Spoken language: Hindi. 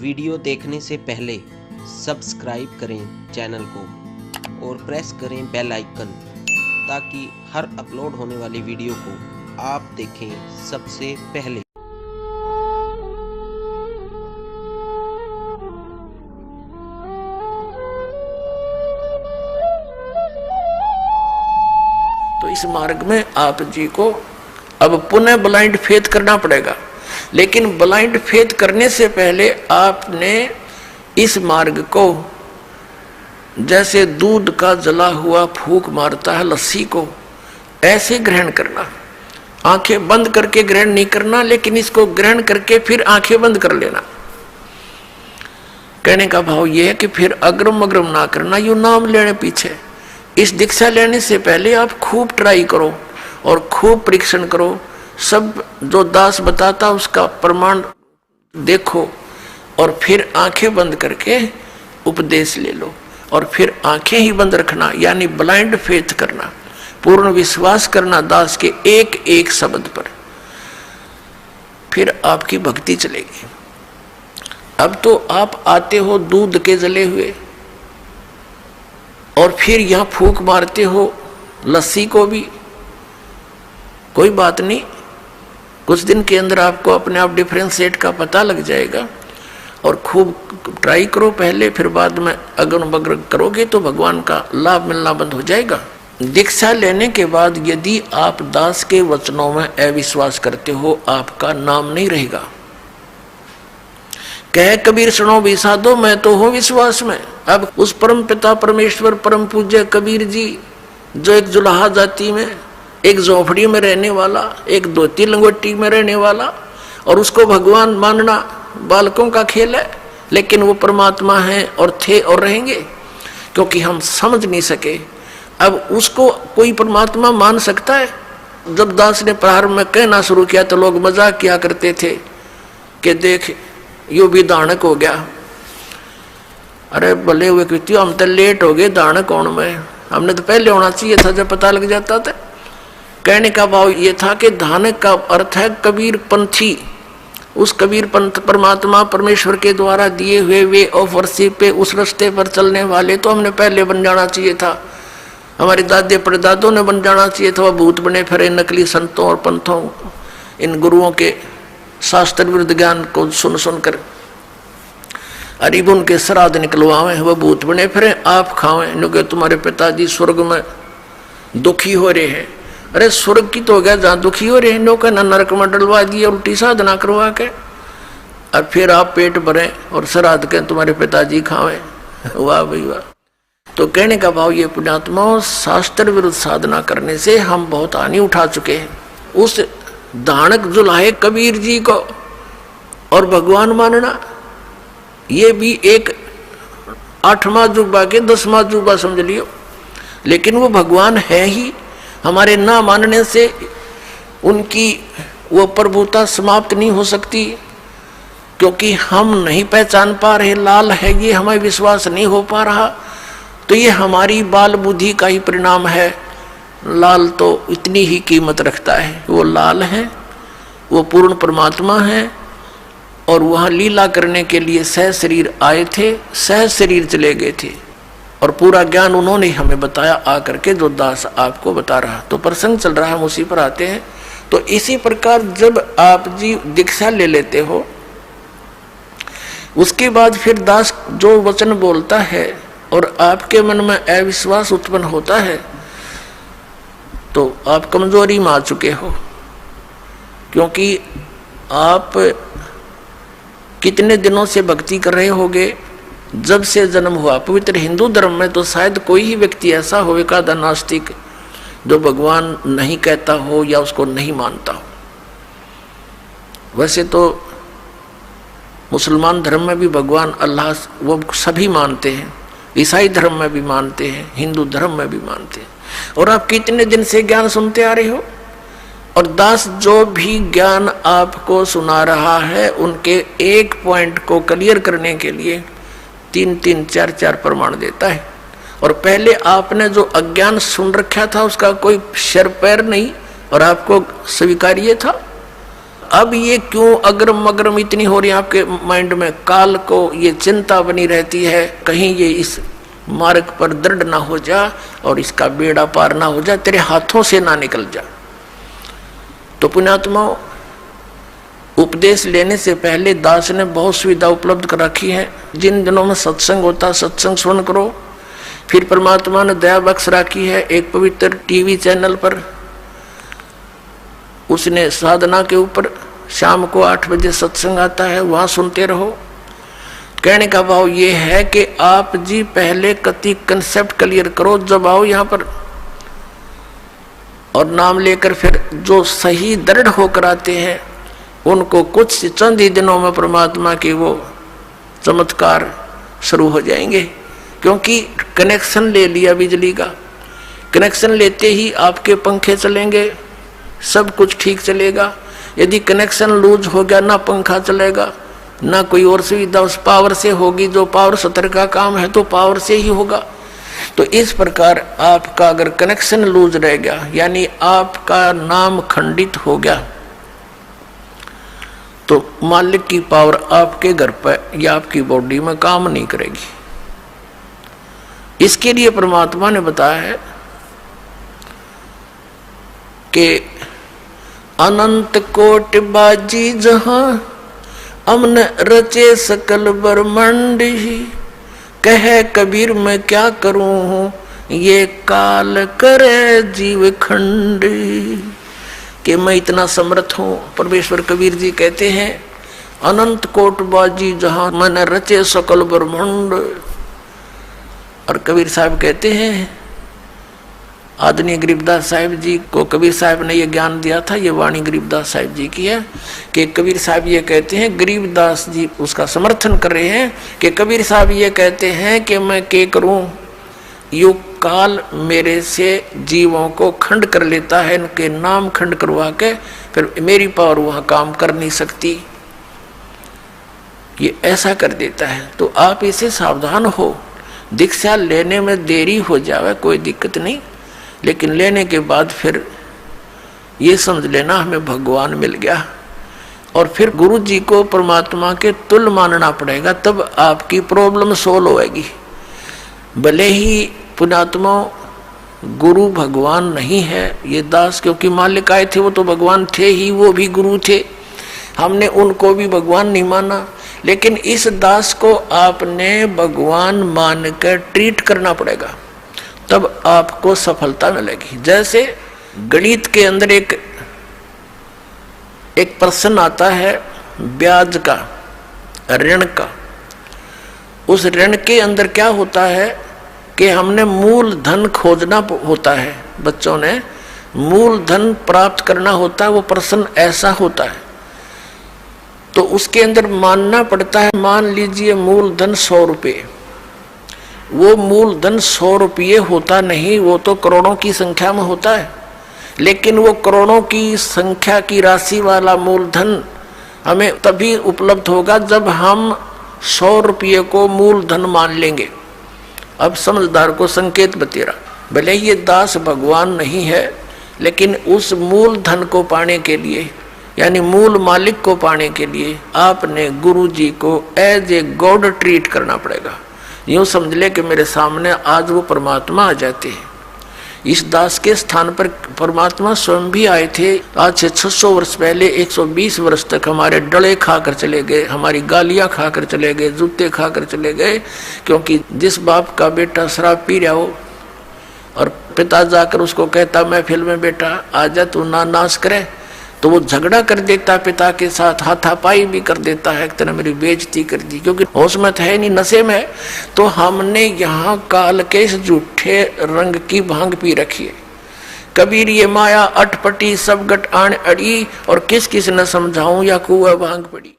वीडियो देखने से पहले सब्सक्राइब करें चैनल को और प्रेस करें बेल आइकन ताकि हर अपलोड होने वाली वीडियो को आप देखें सबसे पहले। तो इस मार्ग में आप जी को अब पुनः ब्लाइंड फेथ करना पड़ेगा, लेकिन ब्लाइंड फेथ करने से पहले आपने इस मार्ग को जैसे दूध का जला हुआ फूंक मारता है लस्सी को, ऐसे ग्रहण करना। आंखें बंद करके ग्रहण नहीं करना, लेकिन इसको ग्रहण करके फिर आंखें बंद कर लेना। कहने का भाव यह है कि फिर अग्रम अग्रम ना करना, यू नाम लेने पीछे। इस दीक्षा लेने से पहले आप खूब ट्राई करो और खूब परीक्षण करो, सब जो दास बताता उसका प्रमाण देखो और फिर आंखें बंद करके उपदेश ले लो और फिर आंखें ही बंद रखना, यानी ब्लाइंड फेथ करना, पूर्ण विश्वास करना दास के एक एक शब्द पर। फिर आपकी भक्ति चलेगी। अब तो आप आते हो दूध के जले हुए और फिर यहां फूंक मारते हो लस्सी को भी, कोई बात नहीं, कुछ दिन के अंदर आपको अपने आप डिफरेंशिएट का पता लग जाएगा। और खूब ट्राई करो पहले, फिर बाद में अग्र बग्र करोगे तो भगवान का लाभ मिलना बंद हो जाएगा। दीक्षा लेने के बाद यदि आप दास के वचनों में अविश्वास करते हो, आपका नाम नहीं रहेगा। कह कबीर सुनो भी साधो, मैं तो हूं विश्वास में। अब उस परम पिता परमेश्वर परम पूज्य कबीर जी, जो एक जुलाहा जाति में, एक झोपड़ी में रहने वाला, एक धोती लंगोटी में रहने वाला, और उसको भगवान मानना बालकों का खेल है, लेकिन वो परमात्मा है और थे और रहेंगे, क्योंकि हम समझ नहीं सके। अब उसको कोई परमात्मा मान सकता है? जब दास ने प्रारंभ में कहना शुरू किया तो लोग मजाक किया करते थे कि देख यो भी दानक हो गया। अरे भले हुए कृत्य, हम तो लेट हो गए दानक होने में, हमने तो पहले होना चाहिए था जब पता लग जाता था। कहने का भाव ये था कि दानक का अर्थ है कबीर पंथी, उस कबीर पंथ परमात्मा परमेश्वर के द्वारा दिए हुए वे ऑफ वर्शिप पे, उस रास्ते पर चलने वाले तो हमने पहले बन जाना चाहिए था। हमारे दादे परदादों ने बन जाना चाहिए था। वह भूत बने फिरे नकली संतों और पंथों, इन गुरुओं के शास्त्र विरुद्ध ज्ञान को सुन सुनकर अरिबुन के श्राद्ध निकलवावे, वह भूत बने फिरे आप खावें, क्योंकि तुम्हारे पिताजी स्वर्ग में दुखी हो रहे हैं। अरे स्वर्ग की तो हो गया जहाँ दुखी हो रहे हैं, नो का नरक में डलवा दिए उल्टी साधना करवा के, और फिर आप पेट भरें और श्राद्ध के तुम्हारे पिताजी खावें। वाह भाई वाह। तो कहने का भाव ये पुण्यात्माओं, शास्त्र विरुद्ध साधना करने से हम बहुत हानि उठा चुके हैं। उस दानक जुलाहे कबीर जी को और भगवान मानना, ये भी एक 8वां जुबा के 10वां जुबा समझ लियो, लेकिन वो भगवान है ही। हमारे ना मानने से उनकी वो प्रभुता समाप्त नहीं हो सकती, क्योंकि हम नहीं पहचान पा रहे लाल है ये, हमें विश्वास नहीं हो पा रहा, तो ये हमारी बाल बुद्धि का ही परिणाम है। लाल तो इतनी ही कीमत रखता है, वो लाल है, वो पूर्ण परमात्मा है, और वहाँ लीला करने के लिए सह शरीर आए थे, सह शरीर चले गए थे, और पूरा ज्ञान उन्होंने हमें बताया आकर के, जो दास आपको बता रहा। तो प्रसंग चल रहा है, हम उसी पर आते हैं। तो इसी प्रकार जब आप जी दीक्षा ले लेते हो, उसके बाद फिर दास जो वचन बोलता है और आपके मन में अविश्वास उत्पन्न होता है, तो आप कमजोरी में आ चुके हो, क्योंकि आप कितने दिनों से भक्ति कर रहे होगे, जब से जन्म हुआ। पवित्र हिंदू धर्म में तो शायद कोई ही व्यक्ति ऐसा होगा नास्तिक जो भगवान नहीं कहता हो या उसको नहीं मानता हो। वैसे तो मुसलमान धर्म में भी भगवान अल्लाह वो सभी मानते हैं, ईसाई धर्म में भी मानते हैं, हिंदू धर्म में भी मानते हैं। और आप कितने दिन से ज्ञान सुनते आ रहे हो, और दास जो भी ज्ञान आपको सुना रहा है उनके एक पॉइंट को क्लियर करने के लिए 3-3, 4-4 प्रमाण देता है। और पहले आपने जो अज्ञान सुन रखा था उसका कोई सिर पैर नहीं, और आपको स्वीकार्य था। अब ये क्यों अग्रम अग्रम इतनी हो रही है आपके माइंड में? काल को ये चिंता बनी रहती है, कहीं ये इस मार्ग पर दृढ़ ना हो जा और इसका बेड़ा पार ना हो जा, तेरे हाथों से ना निकल जा। तो पुण्यात्माओं, उपदेश लेने से पहले दास ने बहुत सुविधा उपलब्ध कर रखी है। जिन दिनों में सत्संग होता है सत्संग सुन करो। फिर परमात्मा ने दया बख्श रखी है एक पवित्र टीवी चैनल पर, उसने साधना के ऊपर शाम को 8 बजे सत्संग आता है, वहां सुनते रहो। कहने का भाव ये है कि आप जी पहले कति कंसेप्ट क्लियर करो, जब आओ यहाँ पर और नाम लेकर फिर जो सही दृढ़ होकर आते हैं उनको कुछ चंद ही दिनों में परमात्मा के वो चमत्कार शुरू हो जाएंगे। क्योंकि कनेक्शन ले लिया बिजली का, कनेक्शन लेते ही आपके पंखे चलेंगे, सब कुछ ठीक चलेगा। यदि कनेक्शन लूज हो गया, ना पंखा चलेगा ना कोई और सुविधा उस पावर से होगी, जो पावर सत्र का काम है तो पावर से ही होगा। तो इस प्रकार आपका अगर कनेक्शन लूज रह गया, यानी आपका नाम खंडित हो गया, तो मालिक की पावर आपके घर पर या आपकी बॉडी में काम नहीं करेगी। इसके लिए परमात्मा ने बताया है कि अनंत कोटि बाजी जहां अमन रचे सकल ब्रह्मांड ही, कहे कबीर मैं क्या करूं ये काल करे जीव खंड। कि मैं इतना समर्थ हूं। परमेश्वर कबीर जी कहते हैं अनंत कोट बाजी जहां मन रचे सकल ब्रह्मांड। और कबीर साहब कहते हैं, आदरणीय गरीबदास साहिब जी को कबीर साहब ने ये ज्ञान दिया था, ये वाणी गरीबदास साहिब जी की है कि कबीर साहब ये कहते हैं, गरीबदास जी उसका समर्थन कर रहे हैं कि कबीर साहब ये कहते हैं कि मैं क्या करूं, युग काल मेरे से जीवों को खंड कर लेता है, इनके नाम खंड करवा के फिर मेरी पावर वहां काम कर नहीं सकती, ये ऐसा कर देता है। तो आप इसे सावधान हो। दीक्षा लेने में देरी हो जावे कोई दिक्कत नहीं, लेकिन लेने के बाद फिर ये समझ लेना हमें भगवान मिल गया, और फिर गुरु जी को परमात्मा के तुल्य मानना पड़ेगा, तब आपकी प्रॉब्लम सोल्व होएगी। भले ही पुण्यात्मा गुरु भगवान नहीं है, ये दास क्योंकि मालिक आए थे वो तो भगवान थे ही, वो भी गुरु थे, हमने उनको भी भगवान नहीं माना, लेकिन इस दास को आपने भगवान मानकर ट्रीट करना पड़ेगा, तब आपको सफलता मिलेगी। जैसे गणित के अंदर एक प्रश्न आता है ब्याज का, ऋण का। उस ऋण के अंदर क्या होता है कि हमने मूल धन खोजना होता है, बच्चों ने मूल धन प्राप्त करना होता है, वो प्रश्न ऐसा होता है। तो उसके अंदर मानना पड़ता है, मान लीजिए मूल धन 100 रुपये, वो मूल धन 100 रुपये होता नहीं, वो तो करोड़ों की संख्या में होता है, लेकिन वो करोड़ों की संख्या की राशि वाला मूल धन हमें तभी उपलब्ध होगा जब हम 100 रुपये को मूल धन मान लेंगे। अब समझदार को संकेत बतेरा, भले ही ये दास भगवान नहीं है, लेकिन उस मूल धन को पाने के लिए, यानी मूल मालिक को पाने के लिए आपने गुरु जी को एज ए गॉड ट्रीट करना पड़ेगा। यूं समझ ले कि मेरे सामने आज वो परमात्मा आ जाते हैं। इस दास के स्थान पर परमात्मा स्वयं भी आए थे। आज से 600 वर्ष पहले 120 वर्ष तक हमारे डले खाकर चले गए, हमारी गालियां खाकर चले गए, जूते खाकर चले गए, क्योंकि जिस बाप का बेटा शराब पी रहा हो और पिता जाकर उसको कहता मैं फिल्म में बेटा आजा तू ना नाश करे, तो वो झगड़ा कर देता पिता के साथ, हाथापाई भी कर देता है, एक तरह मेरी बेइज्जती कर दी, क्योंकि होश में है नहीं, नशे में। तो हमने यहाँ काल के इस झूठे रंग की भांग पी रखी है। कबीर ये माया अटपटी सब गट आन अड़ी, और किस किस न समझाऊं या कुआ भांग पड़ी।